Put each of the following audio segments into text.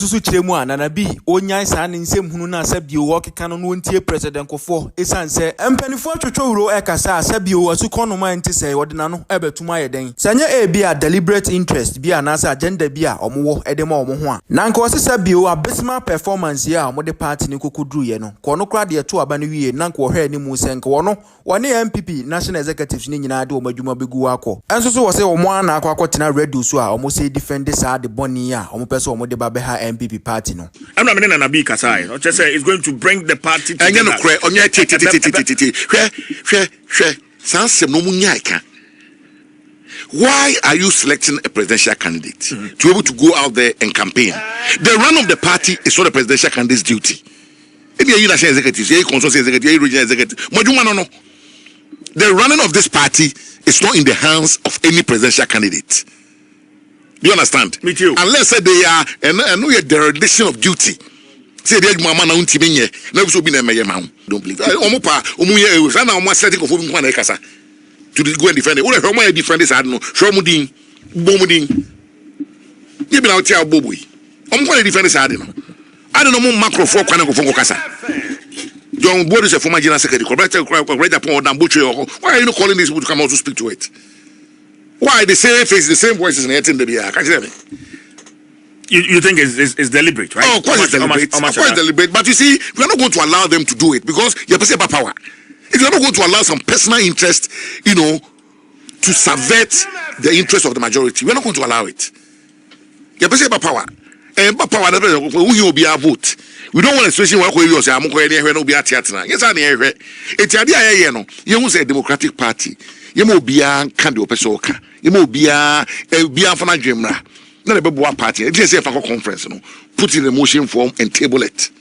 Susu chemu na bi onya saa ne nsem hunu na asabio wo keka no ntie president Kufuor esanse empanifo atwotworo ekasa asabio asukɔno man nti sɛ wode na no ebetuma yɛden sanya bi a deliberate interest bi a na sa agenda bi a ɔmo edema ɔmo ho a na nka osabio abysmal performance ya ɔmo de party ne kokudru ye no kɔ no kra de to aba no wie na nka ɔhwɛ ni mu sɛ nka wɔno wɔne NPP national executives ni nyina de ɔmo adwuma begu akɔ enso so wɔ sɛ ɔmo ana akɔtena radio so a ɔmo say defend saa de bɔni a ɔmo pɛ so ɔmo de ba be ha NPP party no. I'm not meaning Nabi Kasai. No, just say it's going to bring the party together. Why are you selecting a presidential candidate to be able to go out there and campaign? The run of the party is not the presidential candidate's duty. The running of this party is not in the hands of any presidential candidate. Do you understand? Me too. Unless they are and no dereliction of duty. Say they mama na unti menye. Na so bi na meye ma. Don't believe. Omopa omuye ewe na omo setting of obi kwa na ekasa. To go and defend it. Wo hwe omo defend this no. Show mu din. Bom din. Ye bi na uti abobo yi. Omo kwa defend this no. Ade no mo macro kwa na ko kasa. John Board is a former general secretary. Why are you not calling these people to come out to speak to it? Why the same face, the same voices in the BR? Can't you tell me? You think it's deliberate, right? Oh, of course it's deliberate. Of course deliberate. But you see, we are not going to allow them to do it because you're perceived by power. If you're not going to allow some personal interest, to subvert the interest of the majority, we're not going to allow it. You're perceived by power. And by power, who will be our vote. We don't want a situation where you say, I'm going to be a theatre. Yes, I hear it. It's the idea, you know, a democratic party. You mo bia kandi opesoka you mo bia bia fana dwemra na le bebo party e say fa conference no put in the motion form and table it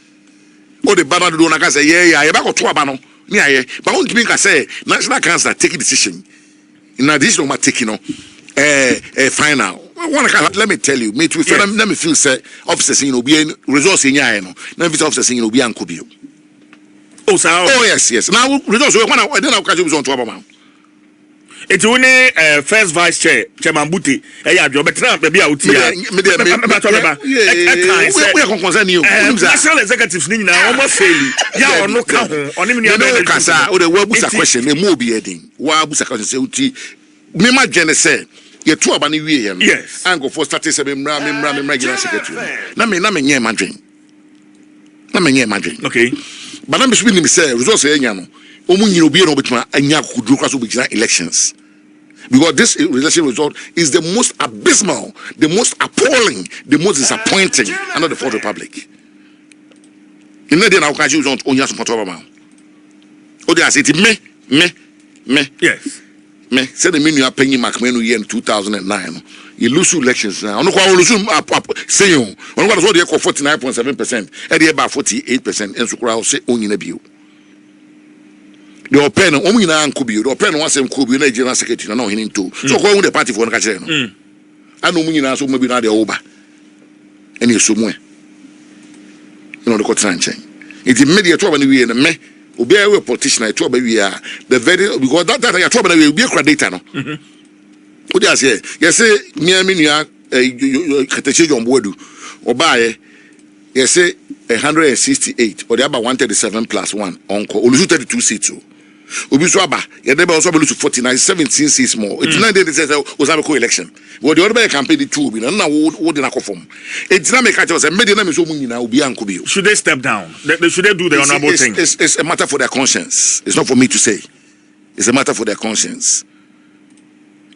o the banner do na ka say yeah ba ko to aba no ni aye but won't me ka say national council take decision in addition ma take no final let me tell you let me feel say officers be resource nya no na visa officers be ankobio oh yes now resource when I then I catch you on to aba man. It's only first vice chair, Chairman Buti. You're better be out here. National executives need now almost failing. Yeah, or no count on him. Kasa, or the Wabusa question, the Mobi heading. Wabusa question, Mima Jenna said, you're two abani we yes, and go for status of him, regular secretary. Namin, yeah, Madrin. Okay, but I'm speaking, say, resource, Yano. Elections because this election result is the most abysmal, the most appalling, the most disappointing under the Fourth Republic. In the day now, can you don't own your support over now? Oh, they are saying me, yes, me. Said the minute you are paying Macmenu year in 2009. You lose elections now. No, I lose say you. When what was 49.7%, and about 48%, and so crowd say only in a view. The open omina ankubio the open one sem kubio na general secretary na hin into so ko the party for na ka kire no anu omina so maybe na the over ene so mu the kotra nchen it immediate to aba na wie na me obi a we politician to aba wie a the very because that ya to aba na wie obi akra data no o dia say yes me nua katache jomboadu obaye yes 168 or the about 137 plus 1 onko olusu 32 seats obi so aba ye dey be also be lose 49 17 seats more it's not they say was have a election but the other campaign the two bi na wo dey na conform it's not make catch us me dey na me so mu nyina obi anko bi should they step down should they do the honorable thing it's a matter for their conscience it's not for me to say it's a matter for their conscience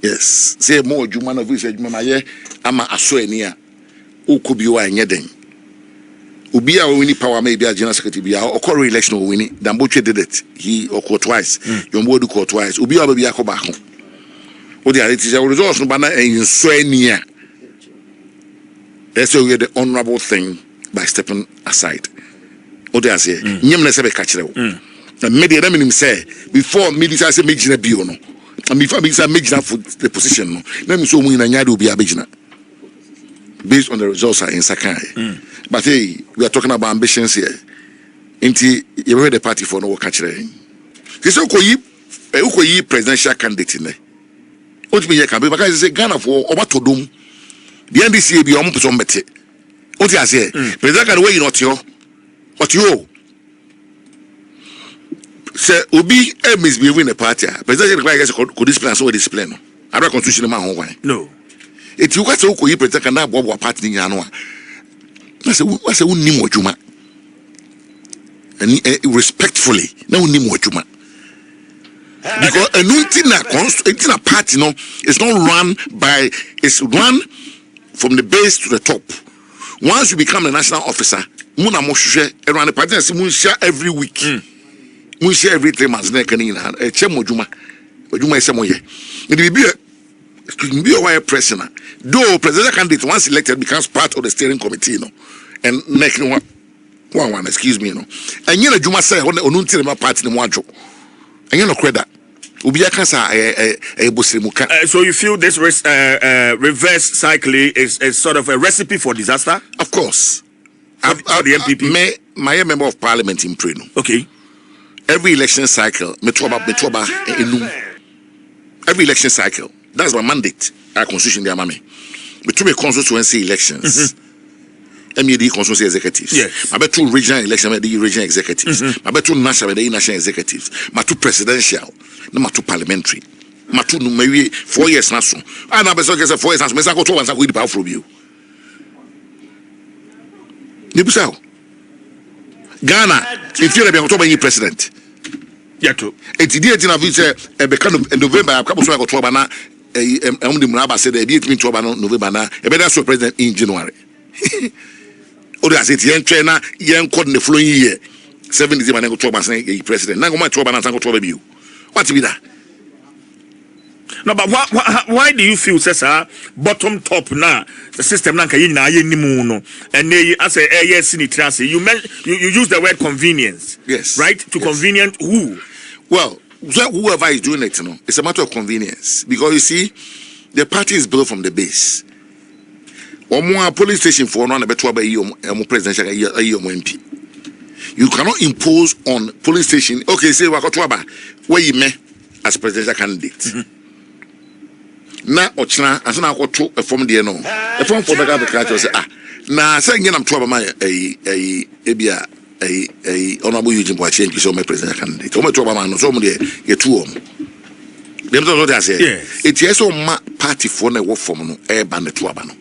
yes say more juma na visa juma maye ama aso ani a okobi wa nyeden Ubi a winning power maybe a general secretary or core election or winning. Damboche did it. He or twice. Yombo do twice. Ubi a baby a go back home. What the it is a resource no banner in Swenia. That's why the honorable thing by stepping aside. What they say, Nyamna Sebe Catcher. And media them say before media say Majina Biono. And before media Majina for the position. Let me show me in a Yadu be a Bijina. Based on the results are in Sakai. But hey, we are talking about ambitions here. Inti you heard the party for no work actually. This Ukoyi presidential candidate in there. What me campaign because say Ghana for Obatodum. The NDC be on person better. What you say? President can way not yo. What you? Say Obi misbehaving the party. President could discipline so discipline. I don't constitution man why. No. It you got to go president can bob party in Yanoa. I say nim wajuma. And respectfully, no nim wajuma. Because a party no, it's not run by, it's run from the base to the top. Once you become a national officer, muna mo share around the party and share every week. We share every 3 months. Ojuma is some year. It be a president. Though presidential candidate once elected becomes part of the steering committee, and next one, excuse me, And you Juma say on the party in one job. And you know credit. So you feel this reverse cycling is sort of a recipe for disaster? Of course. For the NPP. My member of parliament in Preno. Okay. Every election cycle, every election cycle, that's my mandate. Our constitution, dear mommy. Between constituency elections. MED constituency executives. Yes. My two regional election, the regional executives. My two national, the national executives. My two presidential, my two parliamentary. My two maybe 4 years now. And I better get 4 years now. I go to one with the power from you. Nibusao. Ghana, if you're a October president. Yeah, true. It's the 18th of November. I come to October now. I said the 18th of November now. A better president in January. Or as it young trainer, young caught in the following year. 70 man go to say president. Now go to Banana to you. What to be that? No, but why do you feel sir bottom top now the system now and they as a yes in transit you use the word convenience, yes, right? To yes. Convenient who? Well, whoever is doing it, it's a matter of convenience because you see the party is built from the base. Or more police station for one better by presidential MP. You cannot impose on police station. Okay, say Wakotwaba where you may as presidential candidate. Na ochna asana akoto efom de no efom for the culture say na say ngena mtoba ma ebia honorable Eugene Boachi nki so my president candidate o metoba ma no so mo de ye tuom dem so dey say it yes o ma party for na wo form no e ba na tuaba no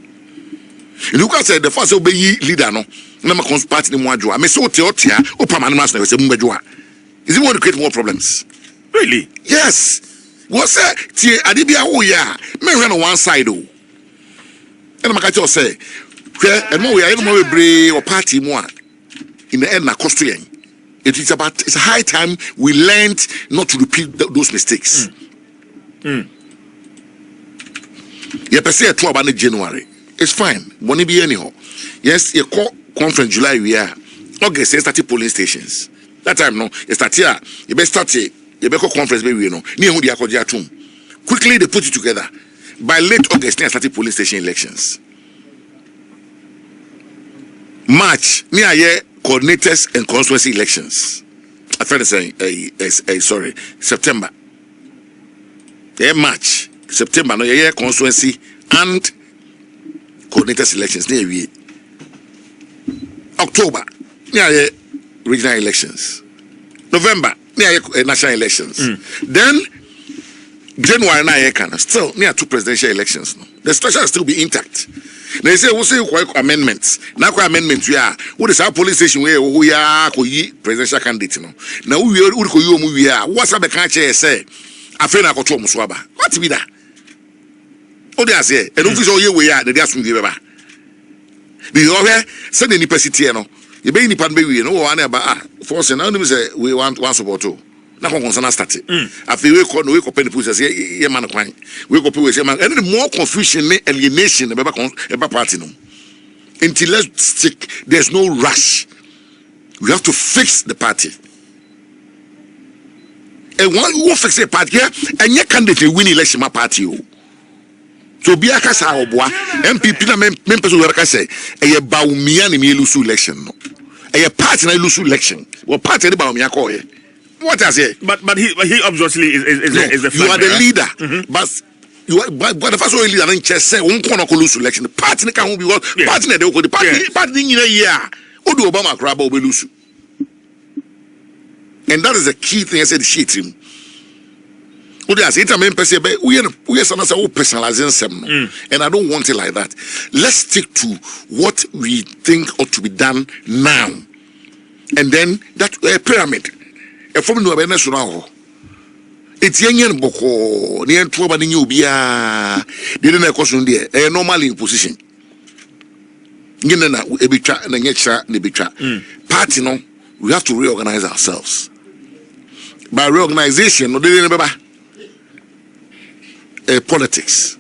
you can say the first obey leader no na ma party ni mo adwo me so otia o pama no say mo badwo is it want to create more problems? Really? Yes. What's that? Tie adibia wo ya me hwe no one side o and maka tell say hwe and mo we are no more bebre or party mo in the end na cost yen it's a high time we learned not to repeat those mistakes. Yeah, per se to about January it's fine money be anyhow. Yes, you call conference July we are August started polling stations that time no you start here you best start here you better conference baby, quickly they put it together. By late August, they started police station elections. March, near year coordinators and constituency elections. I tried to say, sorry, September. Yeah, March, September, no year constituency and coordinators elections. Near year October, near year regional elections. November. Near national elections. Then January na still near 2 presidential elections. No. The structure will still be intact. They say we say amendments. Now amendments we are. What is our police station where we are presidential candidate no. Now we are what's up the country say afena ko to muswaba. What be that? What they say? And official here we are the dia sum give ba. The over send any person no. You be in pan baby, no one about force and only say we want one support too. Now, concern start it. After we call no pen the push, ye man, we go put a man, and more confusion, alienation about party. No. Until let's stick, there's no rush. We have to fix the party. And one who fix a party here, and your candidate win election, my party. So be a casa or bois, NPP members who say a Bawumia ni lose election. A party na lose election. Or party the Bawumia call it. What I say? But he obviously is the you are the leader. But but the first one leader and chess say one corner lose election. The party can be what party they go the party in a year. Odu Obama Kraba will lose. And that is the key thing I said shit him. Odu as it main person we are personalizing some. And I don't want it like that. Let's stick to what we think ought to be done now. And then that pyramid. A form of awareness now. It's young boko near 12 and you be didn't a question there, normally in position. Ebicha and Yetcha Nebicha. Party no, we have to reorganize ourselves. By reorganization, no didn't remember politics.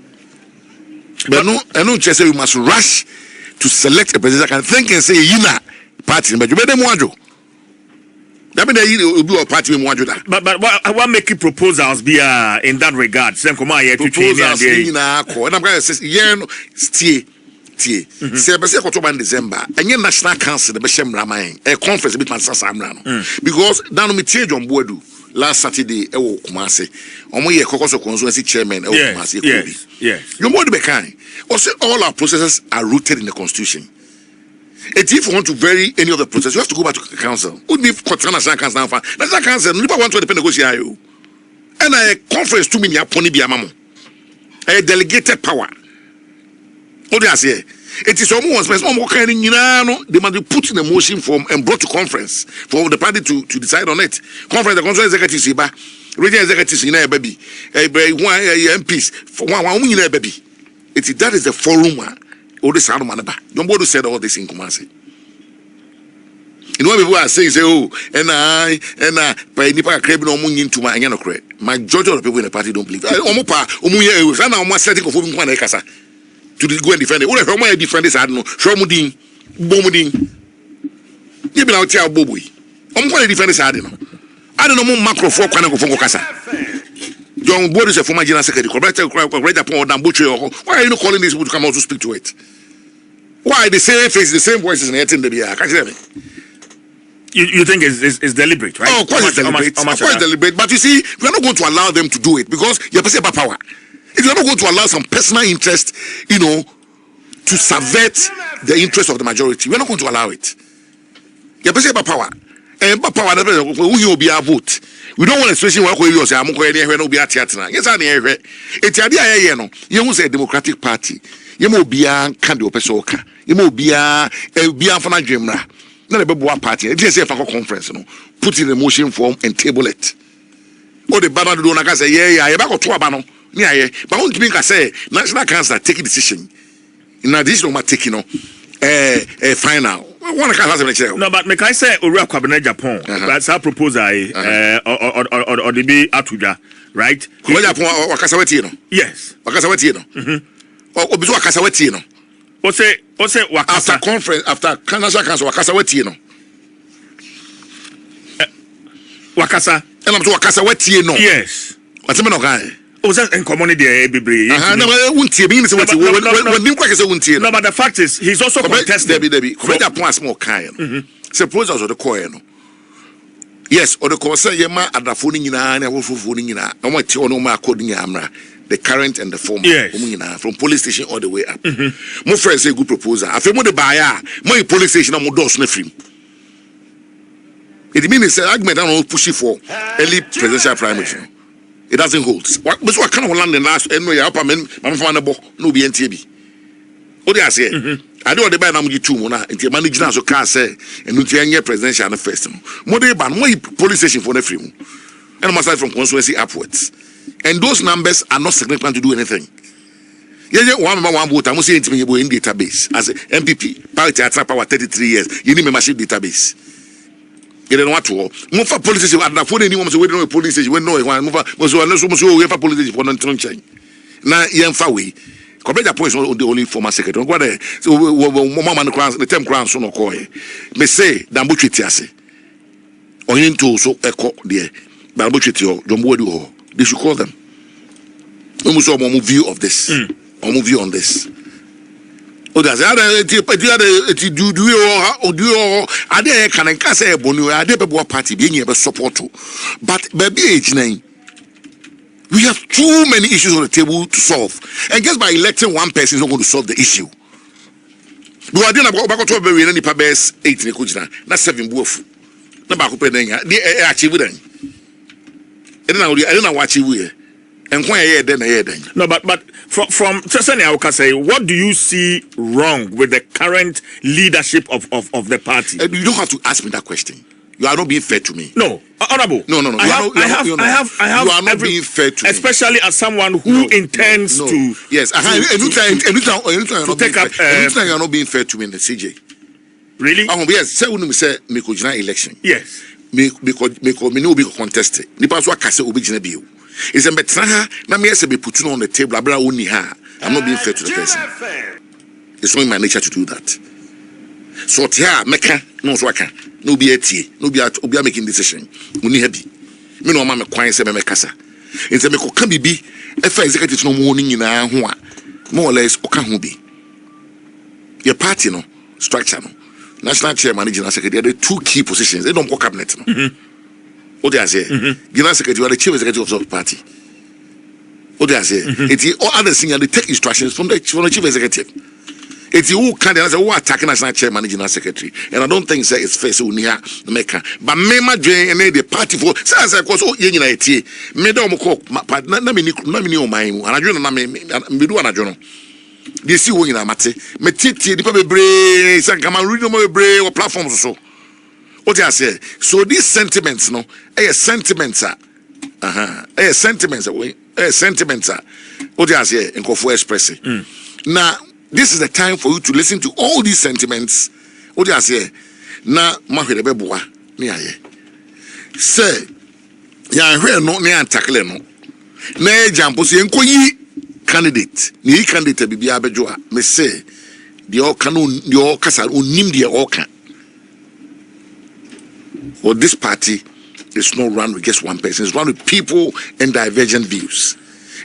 But no, I don't just say we must rush to select a president. I can think and say, Yina party, but you better mojo. That means you do a party with mojo. But what make you proposals be in that regard? Same come here to change and I'm going to say, yeah, stay. Say, October December, and your National Council, the Beshem Ramain, a conference between Sassamran. Because down me change on board last Saturday, Kumasi, on my Caucus of Constituency Chairman, yes. You're more to be kind. Also, all our processes are rooted in the Constitution. And if you want to vary any of the process, you have to go back to the council. Would be National Council now? National Council, you want to negotiate you. And a conference to me, Pony Biamamo, a delegated power. What do I say? It is almost they must be put in a motion form and brought to conference for the party to decide on it. Conference, the conference executives, regional executives in a baby, MPs for one in a baby. That is the forum. All this sound manaba. Don't bother said all this in Kumasi. You know, people are saying, oh, and I, by Nipa Crab no moon into my anyanocre. Majority of the people in the party don't believe. Omopa, Omuya, and I'm setting of one Ekasa. To go and defend it. What if I defend this? I don't know. Shomudin, Bomudin. Give me out here, Bobby. I'm going to defend this. I don't know more macro for Casa. John Boyd is a former general secretary. Correct upon Dambucho. Why are you not calling this to come out to speak to it? Why the same face, the same voices in the beer? Can't you hear me? You think it's deliberate, right? Oh, of course it's deliberate. Of course deliberate. But you see, we are not going to allow them to do it because you're perceived by power. If you're not going to allow some personal interest, to subvert the interest of the majority, we're not going to allow it. You're perceived by power. And by power, we will be a vote. We don't want a situation where you say, I'm going to be a theatre. Yes, I hear it. It's a idea, you will say Democratic Party. You will be a Candy Pesoka. You will be a Fana Jemra. Not a Babu party. It's just a conference. Put in the motion form and table it. Or the banner do not say, yeah, I'm about to abandon. Yeah, but I want to make a say, National Council take a decision. In addition, I'm taking a final. No, but make I say, Ura Cabinet Japan, that's our proposal, or the be Atuja, right? Wakasawetino. Yes. Wakasawetino. Or Wakasawetino. Or say, after conference, after National Council, Wakasawetino. Wakasa. And I'm to Wakasawetino. Yes. What's the guy? Oh, that's in community, Bibri. No, but the fact is, he's also contested. Suppose also the coin. Yes, or the course, Yama at the phone in an hour for phone in a coding Amra, the current and the former, from police station all the way up. More friends say good proposal. I feel more the buyer, more police station, more doors sniffing. It means the argument I don't push it for early presidential primary. It doesn't hold. What kind of land in last and we are up a man, I'm fine about no BNTB. What do I say? I don't buy them two mona into managing as a car say and Nutiania presidential festival. More ban more police station for the free. And I'm aside from constituency upwards. And those numbers are not significant to do anything. Yeah, one vote, I must say it in database. As a NPP, party at power 33 years, you need a massive database. You don't want to move for police station at the phone. Anyone was waiting on a police station. When no one was unless we have a police station for non change. Now, young Fawi, compared to points on the only former secretary. What so, Mama the term crown son of Koy may say, Dambuchitiase or into so echo dear Dambuchitio, Jombodu. They should call them. We must have a view of this or move you on this. Oh, that's do are there can say Bonu, are there party being able support to, but baby age name. We have too many issues on the table to solve. And just by electing one person is not going to solve the issue. We are doing about 12 billion in Pabes 8 in the not 7 boof. No back up they achieve it. I don't know what you will. And why then. No, but from Chesani, I can say, what do you see wrong with the current leadership of the party? You don't have to ask me that question. You are not being fair to me. No, honorable. No. I have. You are not being fair to me. Especially as someone who intends to. Yes, anytime you are not being fair to me in the CJ. Really? Yes, say when we say me election. Yes. Me no be contested. Nipa so akase obi gina bio. Is a betra na me say be put on the table abra oni ha. I'm not being fair to the person. It's not in my nature to do that. So tia meka no so aka. No be etie. No be making decision. Oni ha bi. Me no ma me kwan say me kasa. Nse me ko ka bibi e fa executive no mo ni nyina ho a more or less o ka ho bi. Your party no structure no. National chairman and general secretary are the two key positions. They don't go cabinet. No? What they are saying, general secretary are the chief executive of the party. What they are saying, it's all other things they take instructions from the chief executive. It's who can who attacking national chairman and general secretary. And I don't think say it's fair so near the maker. But me ma join and the party for say of course oh yen na etie. Me da mo ko na me o man mu. Anadwo na me do anadwo no. They see when you are mate, me titi the people brave, some come and read no more brave or platforms so. What I say, so these sentiments, no, sentiments are, sentiments are, sentiments are. What I say, in Kufuor expressing. Now, this is the time for you to listen to all these sentiments. What I say, now, mahwe de beboa, ni aye. Say, ya hwe no ni antakle no. Na jampo si enko yi. Candidate, ni candidate bibi abejoa. Me say, the all canon, the all kasa, unim the all can. Well, this party is not run with just one person. It's run with people and divergent views.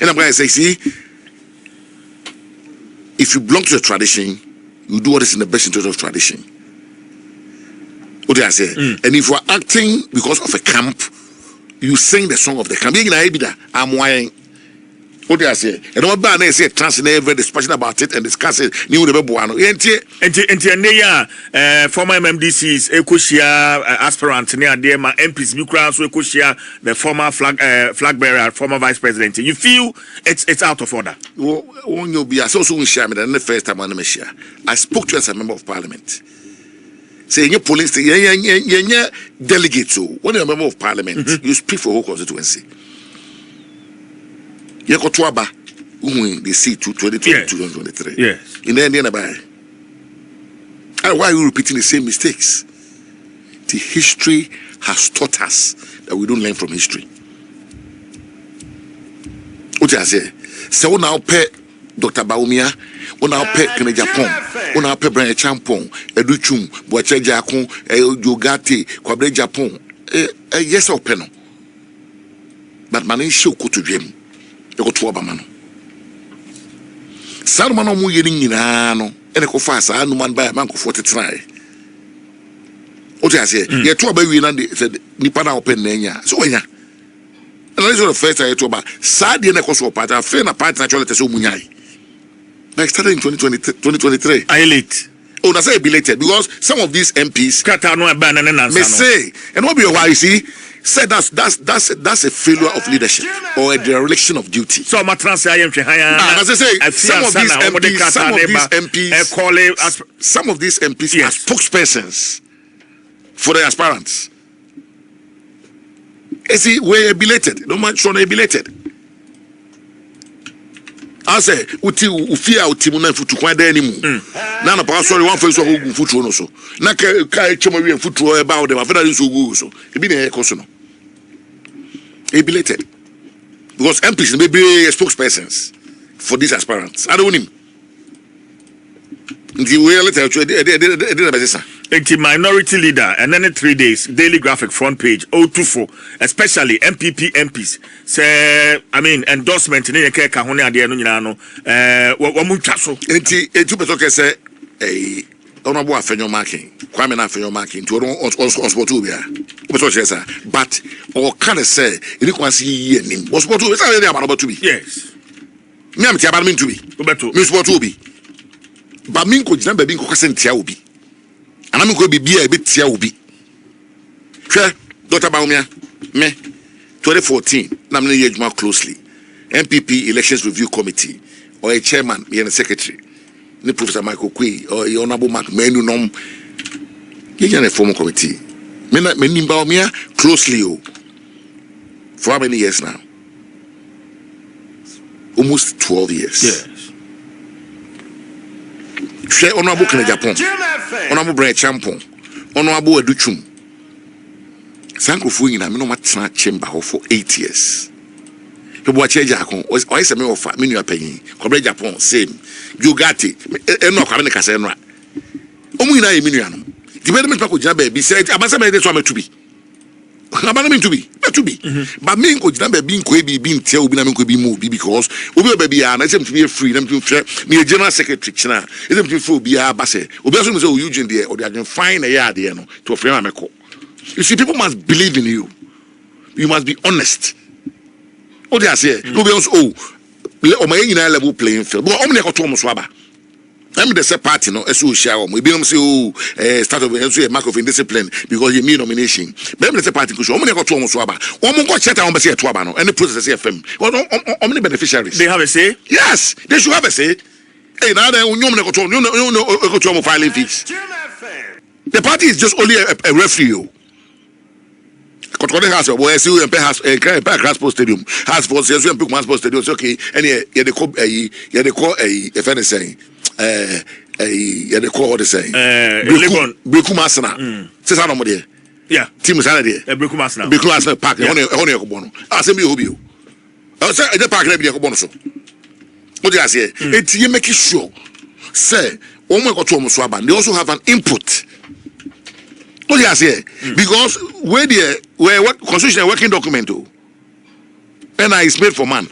And I'm going to say, see, if you belong to the tradition, you do what is in the best interest of tradition. What do I say? And if you are acting because of a camp, you sing the song of the camp. I'm whining. What do I say? And what bad they say trans in every discussion about it and discuss it. New the Buano. Former MMDCs, Ekushia aspirant near there, my MPs, Ukraine, Ekushia, the former flag bearer, former vice president. You feel it's out of order? When you be associated with Shaman, and the first time on the Messiah, I spoke to you as a member of parliament. Saying your police, you're delegate to when you're a member of parliament, you speak for whole constituency. You go to Aba, they see to 2023. Yes. In the end, why are you repeating the same mistakes? The history has taught us that we don't learn from history. What I say? So now pay Dr. Bawumia, on our pay Kene Japan, on our pay Brian Champon, Educhum, Boache Jakon, Yogati, Kwabre Japan. Yes, or penal. But man, show to dream. You go to Obamano. Salmano mu yini nyina no ene ko fa sa anu man ba man ko 43. O ti ase ye to ba wi na de nipa na open na nya. So wanya. And this is the first time to ba sa de na ko so party fe na party na chole te so munyai. Like started in 2023. I late. Oh, that's say belated because some of these MPs may say and what be why you see said that's a failure of leadership or a dereliction of duty. So my transfer as I say some of these MPs are spokespersons for the aspirants. Is he we're belated? No man shown belated. I say ufia utimuna futu kwa deni mu. Na na pa sorry one face ogu futu no so. Na ka chemo wi futu e ba o dem afeda so ogu so. E bi na e koso no. E belated. Because MPs may be spokespersons for these aspirants. I don't know him. The way later the minority leader and then 3 days daily graphic front page 024 especially MPP MPs say I mean endorsement ni ke ka hone ade no nyina no wo mu twa so enti etu beto ke say honorable afenyo marking kwame na afenyo marking to on sport obia beto che say but or can I say you can see ye was what to be about to be. Yes. Me am tia ba me to be. Obeto. Me support to be. Ba me ko jina ba bi ko kwase ntia obi. Ana me ko bi bia e betia obi. Hwe Dr. Bawumia me 2014 na me ye adwuma closely. NPP Elections Review Committee or a chairman me and secretary. Ni Professor Michael Kwe or Honorable Mark Menu nom. Ye a formal committee. Me Bawumia closely for how many years now? Almost 12 years. Yes. Share Honorable Kene Japan. Honorable Brian Champon. Honorable Aduchum. Kufuor ina me no matena chamber for 8 years. People watch Japan. Why is me offer me new opinion? Kobre Japan same. Jugati no kwa me kasa no. Omu ina e me nuanom. The development pa ko jina ba bi say abasa me dey so to be. Abana me to be. To be. But me ko jina ba bi nko e bi ntia obi na me nko bi mu obi because obi ba bi a na say me to be free na me to me general secretary china. Is me to free obi a ba say. Obi aso me say Eugene there or they are fine na ya there no to free am meko. You see, people must believe in you. You must be honest. What they are saying, nobody else. My level playing field. But how many got to Muswaba? I'm the same party, no. As we share, we be say, start of a mark of indiscipline because you need nomination. But I'm the same party. How many got to Muswaba? One more got chat on Bessie Tuabano and the process FM. How many beneficiaries? They have a say. Yes, they should have a say. Hey, now they got to filing fees. The party is just only a referee. Controlling has a boy, see you has a Graspo Stadium, has for sales and Pukman Sports Stadium. Okay, and yeah, they call a if anything, yeah, they call what they say. Brekumasana. Says how much? Yeah, team is already. Brekumasana. Brekumasana Park. Only a bono. I say me hobby. I say the park never be a bonus. What do I say? It's you make it sure. Say, oh my God, they also have an input. What do you say? Because where what constitution working document and is made for man.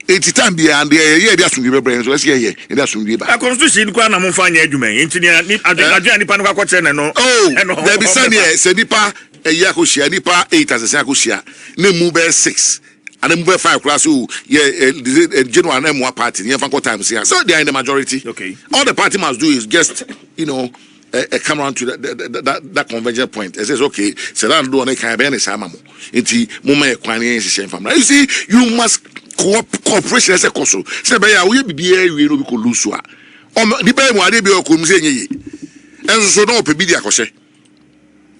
80 time be and yeah they assume you brain so let's hear here and assume you back. Constitution kwa na mo fa nya adwuma intini nipa no kwakọ che no. Oh, there be send here say nipa year ko share nipa 8 as say ko share na mu be 6 and mu be 5 class so yeah general na mo party yeah fan time say so they are in the majority. Okay. All the party must do is just come around to that convergent point. It says, okay, so that do any kind of any samamo. Inti muma ekwani enshishen family. You see, you must cooperation as a consul. Say, "Baya, we be here. We no be kolusua." The bay mo ade be okumse nye. And so no pe bidia kose.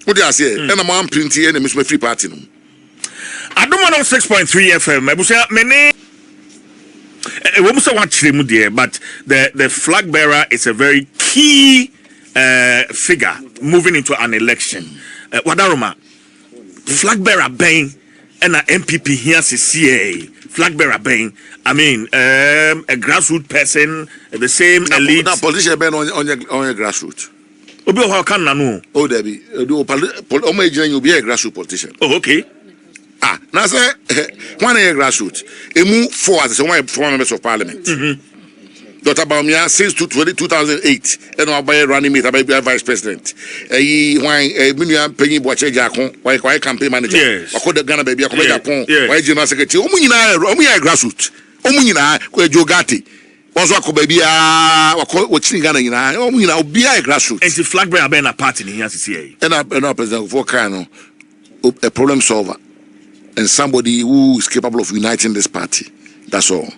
What do you say? And I'm on printing and Miss Free Party. Addo 106.3 FM. Ebusia many. We must watch them there, but the flag bearer is a very key figure moving into an election. Wadaroma, flag bearer bang and an MPP here CCA. Flag bearer bang. I mean, a grassroots person, the same elite. Now, politician bang on your grassroots. Obi how can no? Oh, Debbie, you'll be a grassroots politician. Oh, okay. Now say one a grassroots. A move forward as one four members of parliament. Dr. Bawumia since 2008, and I'll buy a running mate, I'll be a vice president. A million penny watch a jackon, why campaign manager. Yes. I call the Ghana baby, I call Japan, yes. why general secretary, Omuna grassroots, Omuna, Jogati. Also, I call baby, watching Ghana, Omuna, be a grassroots. And the flag bearer been a party in the CCA. And I President Kufuor, a problem solver, and somebody who is capable of uniting this party. That's all.